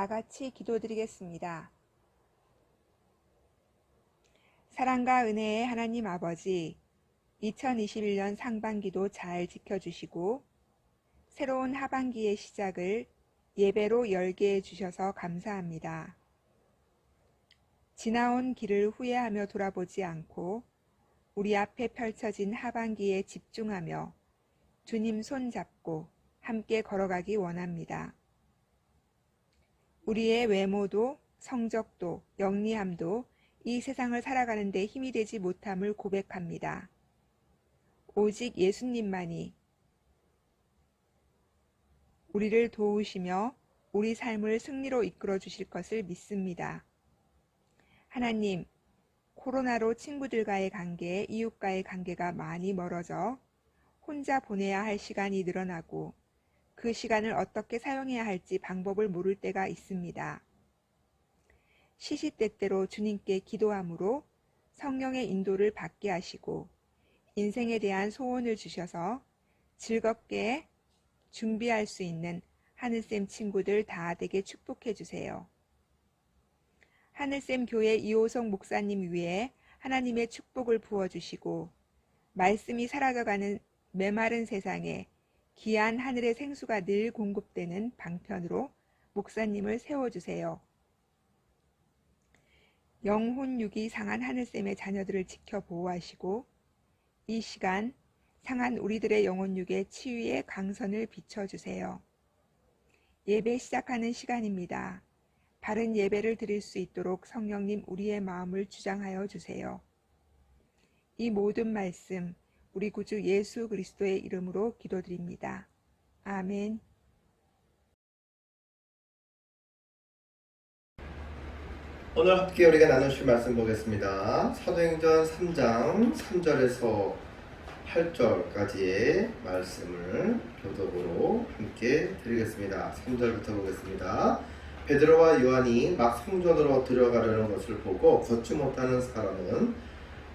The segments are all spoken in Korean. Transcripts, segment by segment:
다 같이 기도드리겠습니다. 사랑과 은혜의 하나님 아버지, 2021년 상반기도 잘 지켜주시고 새로운 하반기의 시작을 예배로 열게 해주셔서 감사합니다. 지나온 길을 후회하며 돌아보지 않고 우리 앞에 펼쳐진 하반기에 집중하며 주님 손 잡고 함께 걸어가기 원합니다. 우리의 외모도 성적도 영리함도 이 세상을 살아가는 데 힘이 되지 못함을 고백합니다. 오직 예수님만이 우리를 도우시며 우리 삶을 승리로 이끌어 주실 것을 믿습니다. 하나님, 코로나로 친구들과의 관계, 이웃과의 관계가 많이 멀어져 혼자 보내야 할 시간이 늘어나고 그 시간을 어떻게 사용해야 할지 방법을 모를 때가 있습니다. 시시때때로 주님께 기도함으로 성령의 인도를 받게 하시고 인생에 대한 소원을 주셔서 즐겁게 준비할 수 있는 하늘쌤 친구들 다 되게 축복해 주세요. 하늘쌤 교회 이호성 목사님 위에 하나님의 축복을 부어주시고 말씀이 사라져가는 메마른 세상에 귀한 하늘의 생수가 늘 공급되는 방편으로 목사님을 세워주세요. 영혼육이 상한 하늘쌤의 자녀들을 지켜 보호하시고 이 시간 상한 우리들의 영혼육의 치유의 강선을 비춰주세요. 예배 시작하는 시간입니다. 바른 예배를 드릴 수 있도록 성령님 우리의 마음을 주장하여 주세요. 이 모든 말씀 우리 구주 예수 그리스도의 이름으로 기도드립니다. 아멘. 오늘 함께 우리가 나누실 말씀 보겠습니다. 사도행전 3장 3절에서 8절까지의 말씀을 교독으로 함께 드리겠습니다. 3절부터 보겠습니다. 베드로와 요한이 막 성전으로 들어가려는 것을 보고 걷지 못하는 사람은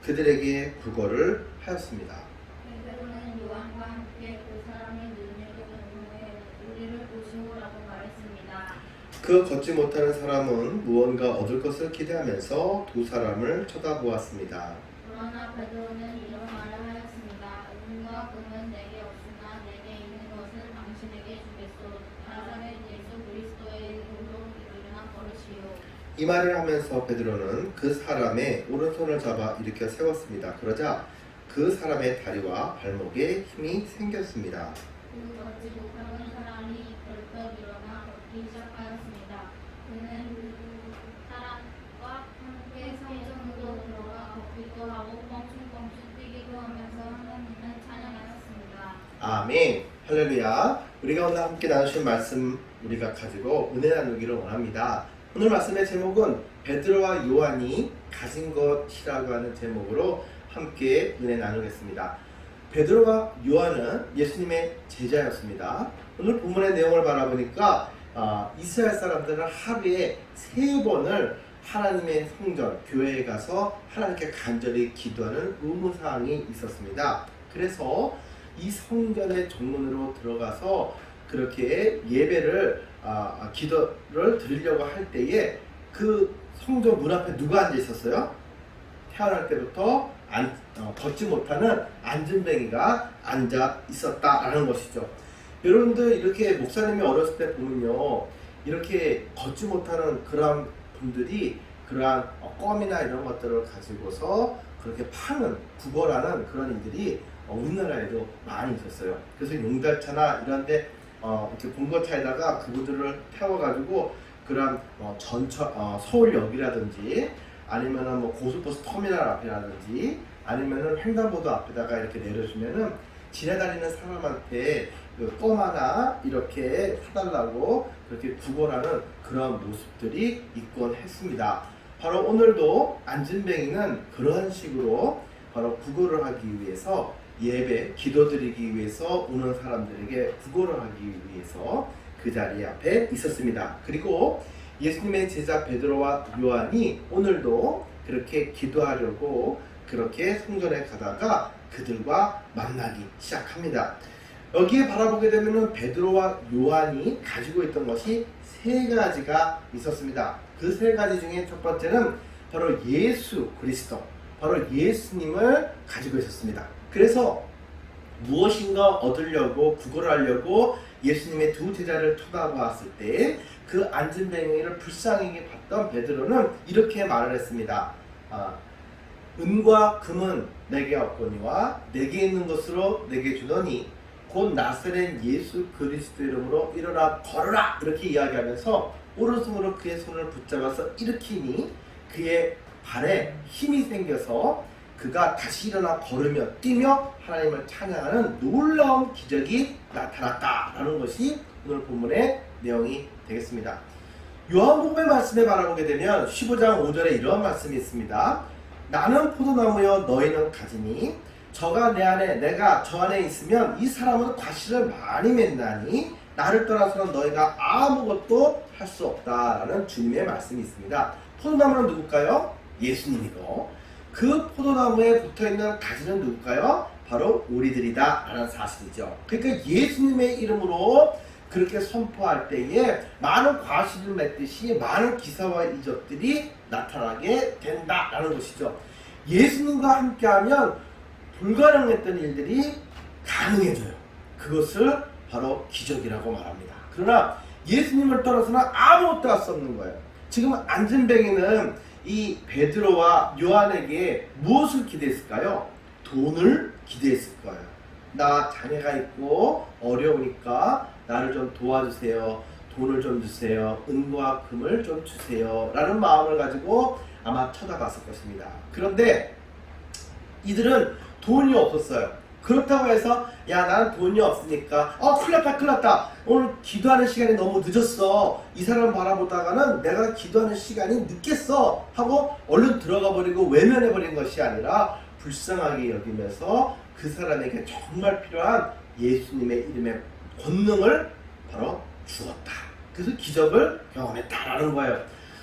그들에게 구걸을 하였습니다. 베드로는 요한과 함께 그 사람의 눈여겨본 후에 우리를 보시오라고 말했습니다. 그 걷지 못하는 사람은 무언가 얻을 것을 기대하면서 두 사람을 쳐다보았습니다. 그러나 베드로는 이런 말을 하였습니다. 은과 금은 내게 없으나 내게 있는 것을 당신에게 주겠소. 나사렛 예수 그리스도의 이름으로 일어나 걸으시오. 이 말을 하면서 베드로는 그 사람의 오른손을 잡아 일으켜 세웠습니다. 그러자 그 사람의 다리와 발목에 힘이 생겼습니다. 그 걷지 못하는 사람이 벌떡 일어나 걷기 시작하였습니다. 그는 사람과 함께 성전으로 들어가 걷기도 하고 뻥충뻥충 뛰기도 하면서 하나님을 찬양하였습니다. 아멘. 할렐루야. 우리가 오늘 함께 나누신 말씀 우리가 가지고 은혜 나누기를 원합니다. 오늘 말씀의 제목은 베드로와 요한이 가진 것이라고 하는 제목으로 함께 은혜 나누겠습니다. 베드로와 요한은 예수님의 제자였습니다. 오늘 본문의 내용을 바라보니까 이스라엘 사람들은 하루에 3번을 하나님의 성전, 교회에 가서 하나님께 간절히 기도하는 의무사항이 있었습니다. 그래서 이 성전의 정문으로 들어가서 그렇게 예배를 기도를 드리려고 할 때에 그 성전 문 앞에 누가 앉아 있었어요? 태어날 때부터 걷지 못하는 안진뱅이가 앉아 있었다라는 것이죠. 여러분들 이렇게 목사님이 어렸을 때 보면요, 이렇게 걷지 못하는 그런 분들이 그러한 껌이나 이런 것들을 가지고서 그렇게 파는, 구걸하는 그런 일들이 우리나라에도 많이 있었어요. 그래서 용달차나 이런데 이렇게 봉고차에다가 그분들을 태워가지고 그런 서울역이라든지 아니면은 뭐 고속버스 터미널 앞이라든지 아니면은 횡단보도 앞에다가 이렇게 내려주면은 지나다니는 사람한테 껌 하나 이렇게 사달라고 그렇게 구걸하는 그런 모습들이 있곤 했습니다. 바로 오늘도 안진뱅이는 그런 식으로 바로 구걸을 하기 위해서 예배, 기도드리기 위해서 오는 사람들에게 구걸을 하기 위해서 그 자리 앞에 있었습니다. 그리고 예수님의 제자 베드로와 요한이 오늘도 그렇게 기도하려고 그렇게 성전에 가다가 그들과 만나기 시작합니다. 여기에 바라보게 되면은 베드로와 요한이 가지고 있던 것이 세 가지가 있었습니다. 그 세 가지 중에 첫 번째는 바로 예수 그리스도, 바로 예수님을 가지고 있었습니다. 그래서 무엇인가 얻으려고 구걸을 하려고 예수님의 두 제자를 쳐다보았을 때 그 안진뱅이를 불쌍하게 봤던 베드로는 이렇게 말을 했습니다. 은과 금은 내게 없거니와 내게 있는 것으로 내게 주더니 곧 나사렛 예수 그리스도 이름으로 일어나 걸어라, 이렇게 이야기하면서 오른손으로 그의 손을 붙잡아서 일으키니 그의 발에 힘이 생겨서 그가 다시 일어나 걸으며 뛰며 하나님을 찬양하는 놀라운 기적이 나타났다라는 것이 오늘 본문의 내용이 되겠습니다. 요한복음의 말씀에 바라보게 되면 15장 5절에 이런 말씀이 있습니다. 나는 포도나무여 너희는 가지니 저가 내 안에 내가 저 안에 있으면 이 사람은 과실을 많이 맺나니 나를 떠나서는 너희가 아무것도 할 수 없다라는 주님의 말씀이 있습니다. 포도나무는 누굴까요? 예수님이고 그 포도나무에 붙어있는 가지는 누굴까요? 바로 우리들이다 라는 사실이죠. 그러니까 예수님의 이름으로 그렇게 선포할 때에 많은 과실을 맺듯이 많은 기사와 이적들이 나타나게 된다라는 것이죠. 예수님과 함께하면 불가능했던 일들이 가능해져요. 그것을 바로 기적이라고 말합니다. 그러나 예수님을 떠나서는 아무것도 할 수 없는 거예요. 지금 안진뱅이는 이 베드로와 요한에게 무엇을 기대했을까요? 돈을 기대했을 거예요. 나 장애가 있고 어려우니까 나를 좀 도와주세요. 돈을 좀 주세요. 은과 금을 좀 주세요. 라는 마음을 가지고 아마 쳐다봤을 것입니다. 그런데 이들은 돈이 없었어요. 그렇다고 해서 야 나는 돈이 없으니까 큰일 났다 오늘 기도하는 시간이 너무 늦었어, 이 사람 바라보다가는 내가 기도하는 시간이 늦겠어 하고 얼른 들어가 버리고 외면해 버린 것이 아니라 불쌍하게 여기면서 그 사람에게 정말 필요한 예수님의 이름의 권능을 바로 주었다. 그래서 기적을 경험했다라는 거예요.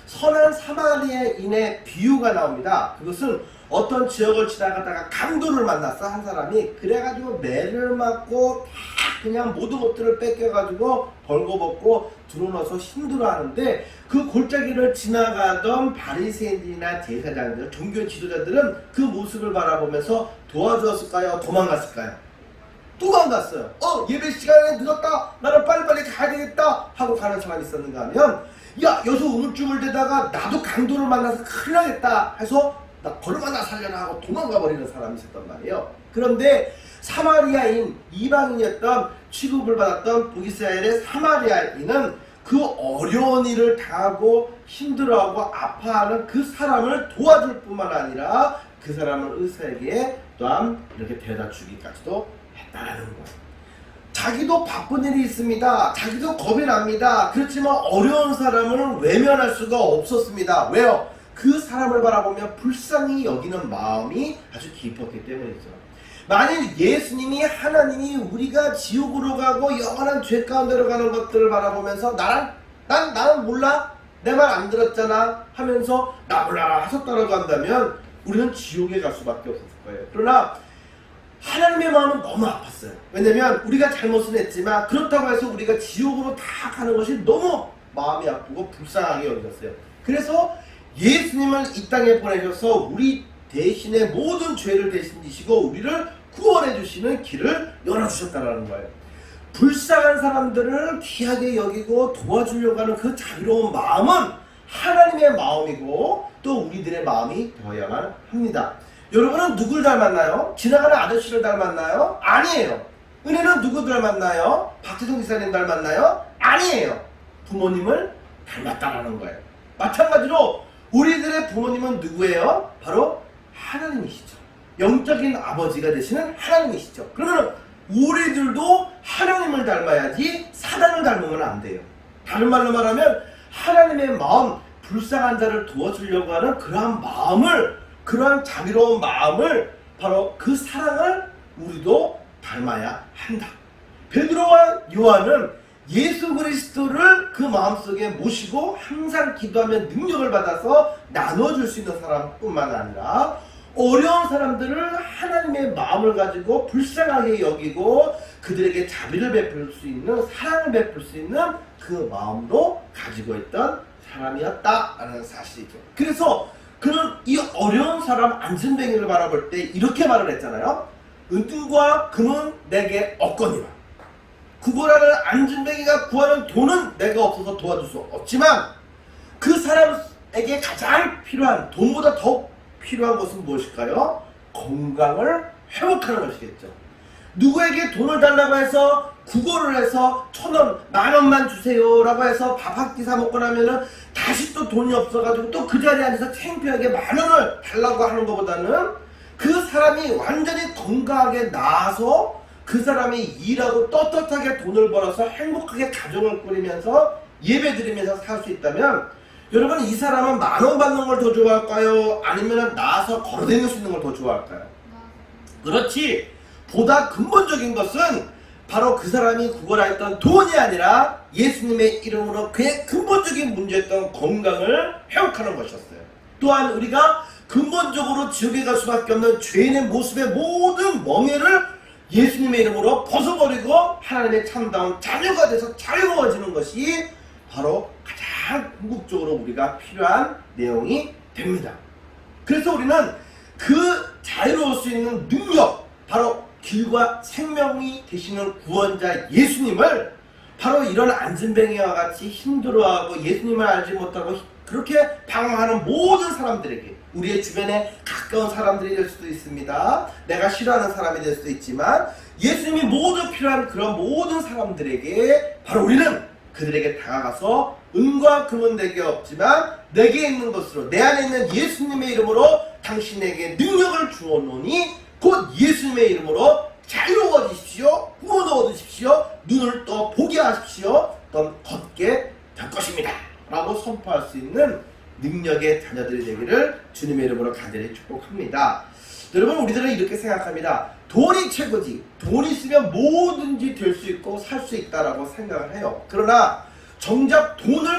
선한 사마리아인의 비유가 나옵니다. 그것은 어떤 지역을 지나가다가 강도를 만났어, 한 사람이. 그래가지고 매를 맞고 다 그냥 모든 것들을 뺏겨가지고 벌거벗고 들어넣어서 힘들어하는데 그 골짜기를 지나가던 바리새인들이나 제사장들, 종교 지도자들은 그 모습을 바라보면서 도와주었을까요? 도망갔을까요? 도망갔어요. 예배 시간에 늦었다, 나는 빨리빨리 가야 되겠다 하고 가는 사람이 있었는가 하면, 야 여기서 우물쭈물 대다가 나도 강도를 만나서 큰일 나겠다 해서 나 걸어가나 살려나 하고 도망가 버리는 사람이 있었단 말이에요. 그런데 사마리아인, 이방인이었던 취급을 받았던 북이스라엘의 사마리아인은 그 어려운 일을 당하고 힘들어하고 아파하는 그 사람을 도와줄 뿐만 아니라 그 사람을 의사에게 또한 이렇게 데려다 주기까지도 했다라는 거예요. 자기도 바쁜 일이 있습니다. 자기도 겁이 납니다. 그렇지만 어려운 사람을 외면할 수가 없었습니다. 왜요? 그 사람을 바라보며 불쌍히 여기는 마음이 아주 깊었기 때문이죠. 만일 예수님이, 하나님이 우리가 지옥으로 가고 영원한 죄 가운데로 가는 것들을 바라보면서 나는 몰라? 내 말 안 들었잖아 하면서 나 몰라라 하셨다고 한다면 우리는 지옥에 갈 수밖에 없었을 거예요. 그러나 하나님의 마음은 너무 아팠어요. 왜냐면 우리가 잘못은 했지만 그렇다고 해서 우리가 지옥으로 다 가는 것이 너무 마음이 아프고 불쌍하게 여겼어요. 그래서 예수님을 이 땅에 보내셔서 우리 대신에 모든 죄를 대신 지시고 우리를 구원해 주시는 길을 열어주셨다는 거예요. 불쌍한 사람들을 귀하게 여기고 도와주려고 하는 그 자비로운 마음은 하나님의 마음이고 또 우리들의 마음이 되어야만 합니다. 여러분은 누굴 닮았나요? 지나가는 아저씨를 닮았나요? 아니에요. 은혜는 누구 닮았나요? 박재성 기사님 닮았나요? 아니에요. 부모님을 닮았다라는 거예요. 마찬가지로 우리들의 부모님은 누구예요? 바로 하나님이시죠. 영적인 아버지가 되시는 하나님이시죠. 그러면 우리들도 하나님을 닮아야지 사단을 닮으면 안 돼요. 다른 말로 말하면 하나님의 마음, 불쌍한 자를 도와주려고 하는 그러한 마음을, 그러한 자비로운 마음을, 바로 그 사랑을 우리도 닮아야 한다. 베드로와 요한은 예수 그리스도를 그 마음속에 모시고 항상 기도하면 능력을 받아서 나눠줄 수 있는 사람뿐만 아니라 어려운 사람들을 하나님의 마음을 가지고 불쌍하게 여기고 그들에게 자비를 베풀 수 있는, 사랑을 베풀 수 있는 그 마음도 가지고 있던 사람이었다라는 사실이죠. 그래서 그는 이 어려운 사람 안진뱅이를 바라볼 때 이렇게 말을 했잖아요. 은과 금은 내게 없거니와. 구걸하는 안진뱅이가 구하는 돈은 내가 없어서 도와줄 수 없지만 그 사람에게 가장 필요한, 돈보다 더 필요한 것은 무엇일까요? 건강을 회복하는 것이겠죠. 누구에게 돈을 달라고 해서 구걸을 해서 1,000원, 10,000원만 주세요 라고 해서 밥 한 끼 사 먹고 나면은 다시 또 돈이 없어가지고 또 그 자리에 앉아서 창피하게 10,000원을 달라고 하는 것보다는 그 사람이 완전히 건강하게 나아서 그 사람이 일하고 떳떳하게 돈을 벌어서 행복하게 가정을 꾸리면서 예배 드리면서 살 수 있다면, 여러분 이 사람은 10,000원 받는 걸 더 좋아할까요? 아니면 나아서 걸어다닐 수 있는 걸 더 좋아할까요? 그렇지. 보다 근본적인 것은 바로 그 사람이 구걸하였던 돈이 아니라 예수님의 이름으로 그의 근본적인 문제였던 건강을 회복하는 것이었어요. 또한 우리가 근본적으로 지옥에 갈 수밖에 없는 죄인의 모습의 모든 멍에를 예수님의 이름으로 벗어버리고 하나님의 참다운 자녀가 돼서 자유로워지는 것이 바로 가장 궁극적으로 우리가 필요한 내용이 됩니다. 그래서 우리는 그 자유로울 수 있는 능력, 바로 길과 생명이 되시는 구원자 예수님을 바로 이런 안진뱅이와 같이 힘들어하고 예수님을 알지 못하고 그렇게 방황하는 모든 사람들에게, 우리의 주변에 가까운 사람들이 될 수도 있습니다. 내가 싫어하는 사람이 될 수도 있지만 예수님이 모두 필요한 그런 모든 사람들에게 바로 우리는 그들에게 다가가서 은과 금은 내게 없지만 내게 있는 것으로, 내 안에 있는 예수님의 이름으로 당신에게 능력을 주었노니 곧 예수님의 이름으로 자유로워지십시오, 구원 얻으십시오, 눈을 또 보게 하십시오, 또 걷게 될 것입니다 라고 선포할 수 있는 능력의 자녀들이 되기를 주님의 이름으로 간절히 축복합니다. 여러분, 우리들은 이렇게 생각합니다. 돈이 최고지, 돈이 있으면 뭐든지 될 수 있고 살 수 있다라고 생각을 해요. 그러나 정작 돈을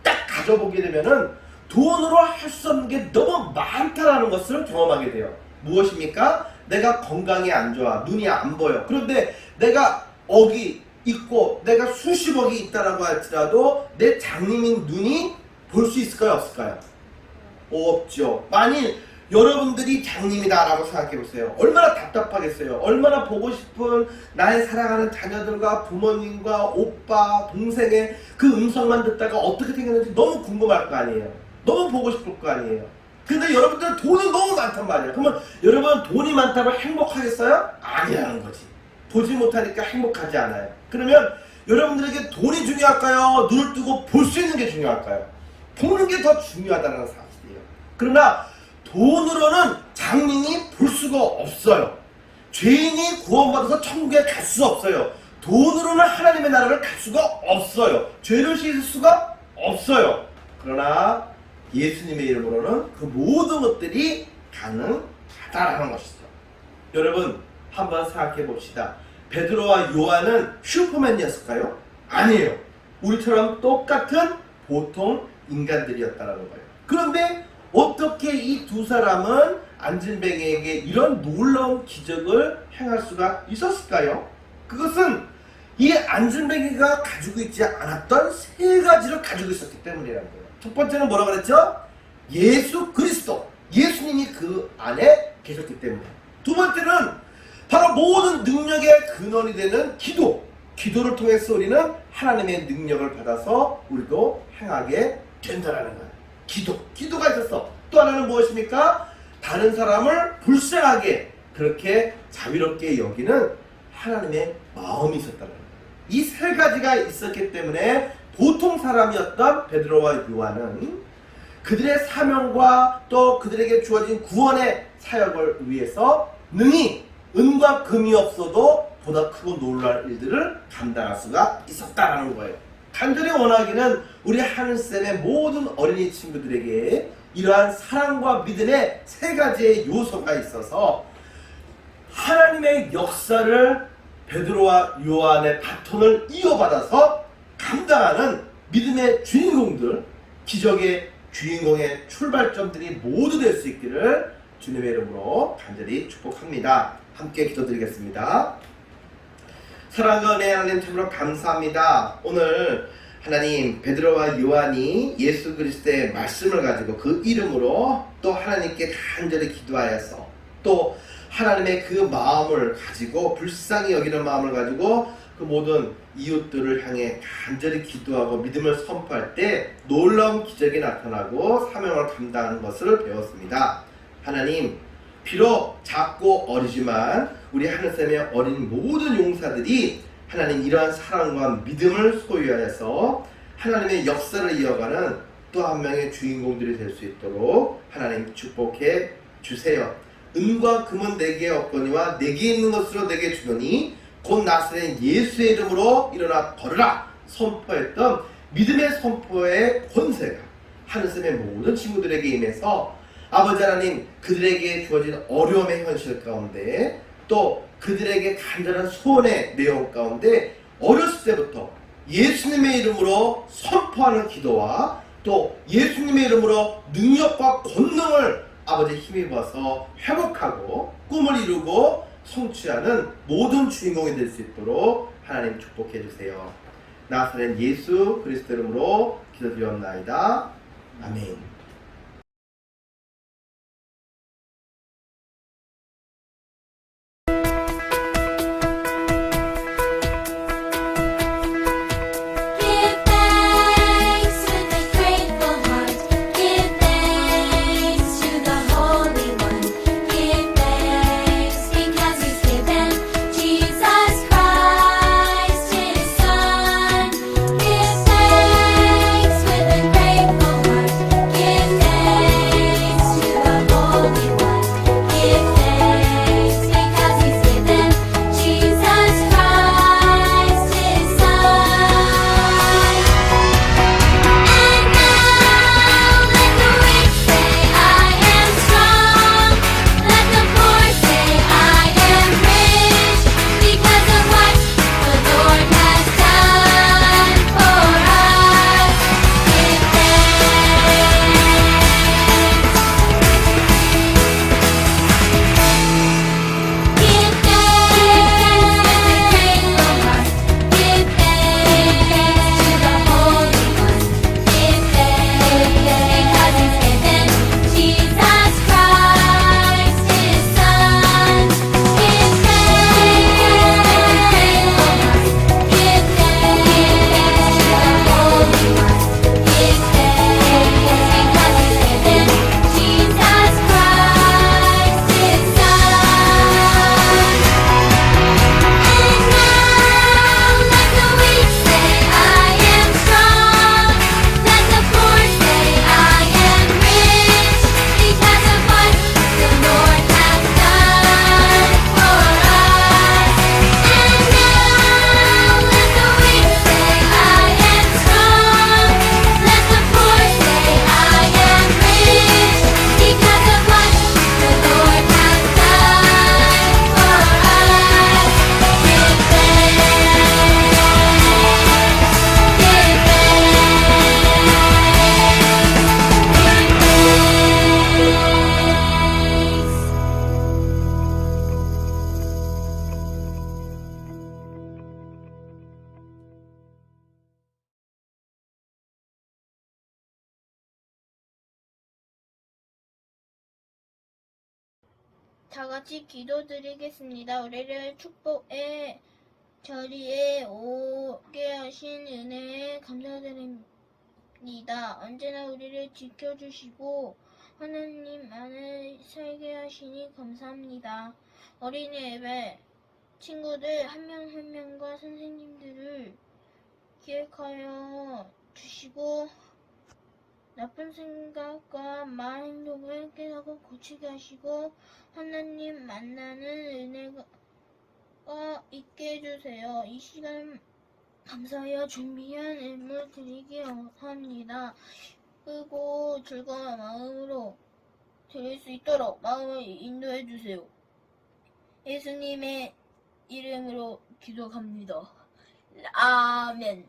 딱 가져보게 되면은 돈으로 할 수 없는 게 너무 많다라는 것을 경험하게 돼요. 무엇입니까? 내가 건강이 안 좋아, 눈이 안 보여. 그런데 내가 억이 있고 내가 수십억이 있다라고 할지라도 내 장님인 눈이 볼 수 있을까요, 없을까요? 없죠. 만일 여러분들이 장님이다라고 생각해 보세요. 얼마나 답답하겠어요. 얼마나 보고 싶은 나의 사랑하는 자녀들과 부모님과 오빠, 동생의 그 음성만 듣다가 어떻게 생겼는지 너무 궁금할 거 아니에요. 너무 보고 싶을 거 아니에요. 근데 여러분들은 돈이 너무 많단 말이에요. 그러면 여러분 돈이 많다고 행복하겠어요? 아니라는 거지. 보지 못하니까 행복하지 않아요. 그러면 여러분들에게 돈이 중요할까요? 눈을 뜨고 볼 수 있는 게 중요할까요? 보는 게 더 중요하다는 사실이에요. 그러나 돈으로는 장님이 볼 수가 없어요. 죄인이 구원받아서 천국에 갈 수 없어요. 돈으로는 하나님의 나라를 갈 수가 없어요. 죄를 씻을 수가 없어요. 그러나 예수님의 이름으로는 그 모든 것들이 가능하다라는 것이죠. 여러분 한번 생각해 봅시다. 베드로와 요한은 슈퍼맨이었을까요? 아니에요. 우리처럼 똑같은 보통 인간들이었다는 거예요. 그런데 어떻게 이 두 사람은 안진뱅이에게 이런 놀라운 기적을 행할 수가 있었을까요? 그것은 이 안진뱅이가 가지고 있지 않았던 세 가지를 가지고 있었기 때문이라는 거예요. 첫 번째는 뭐라고 그랬죠? 예수 그리스도, 예수님이 그 안에 계셨기 때문에. 두 번째는 바로 모든 능력의 근원이 되는 기도, 기도를 통해서 우리는 하나님의 능력을 받아서 우리도 행하게 된다는 거예요. 기도가 있었어. 또 하나는 무엇입니까? 다른 사람을 불쌍하게 그렇게 자비롭게 여기는 하나님의 마음이 있었다는 거예요. 이 세 가지가 있었기 때문에 보통 사람이었던 베드로와 요한은 그들의 사명과 또 그들에게 주어진 구원의 사역을 위해서 능히 은과 금이 없어도 보다 크고 놀랄 일들을 감당할 수가 있었다는 거예요. 간절히 원하기는 우리 하늘쌤의 모든 어린이 친구들에게 이러한 사랑과 믿음의 세 가지의 요소가 있어서 하나님의 역사를 베드로와 요한의 바톤을 이어받아서 감당하는 믿음의 주인공들, 기적의 주인공의 출발점들이 모두 될 수 있기를 주님의 이름으로 간절히 축복합니다. 함께 기도드리겠습니다. 사랑과 은혜 하나님 참으로 감사합니다. 오늘 하나님 베드로와 요한이 예수 그리스도의 말씀을 가지고 그 이름으로 또 하나님께 간절히 기도하여서 또 하나님의 그 마음을 가지고 불쌍히 여기는 마음을 가지고 그 모든 이웃들을 향해 간절히 기도하고 믿음을 선포할 때 놀라운 기적이 나타나고 사명을 감당하는 것을 배웠습니다. 하나님, 비록 작고 어리지만 우리 하늘샘의 어린 모든 용사들이 하나님 이러한 사랑과 믿음을 소유하여서 하나님의 역사를 이어가는 또 한 명의 주인공들이 될 수 있도록 하나님 축복해 주세요. 은과 금은 내게 없거니와 내게 있는 것으로 내게 주노니 곧 나사렛 예수의 이름으로 일어나 걸으라 선포했던 믿음의 선포의 권세가 하늘샘의 모든 친구들에게 임해서 아버지 하나님 그들에게 주어진 어려움의 현실 가운데 또 그들에게 간절한 소원의 내용 가운데 어렸을 때부터 예수님의 이름으로 선포하는 기도와 또 예수님의 이름으로 능력과 권능을 아버지 힘입어서 회복하고 꿈을 이루고 성취하는 모든 주인공이 될 수 있도록 하나님 축복해 주세요. 나사렛 예수 그리스도 이름으로 기도드리옵나이다. 아멘. 다 같이 기도드리겠습니다. 우리를 축복의 자리에 오게 하신 은혜에 감사드립니다. 언제나 우리를 지켜주시고 하나님 안에 살게 하시니 감사합니다. 어린이 예배 친구들 한 명 한 명과 선생님들을 기억하여 주시고 나쁜 생각과 말 행동을 깨닫고 고치게 하시고 하나님 만나는 은혜가 있게 해주세요. 이 시간 감사하여 준비한 일물 드리기 원합니다. 기쁘고 즐거운 마음으로 드릴 수 있도록 마음을 인도해 주세요. 예수님의 이름으로 기도합니다. 아멘.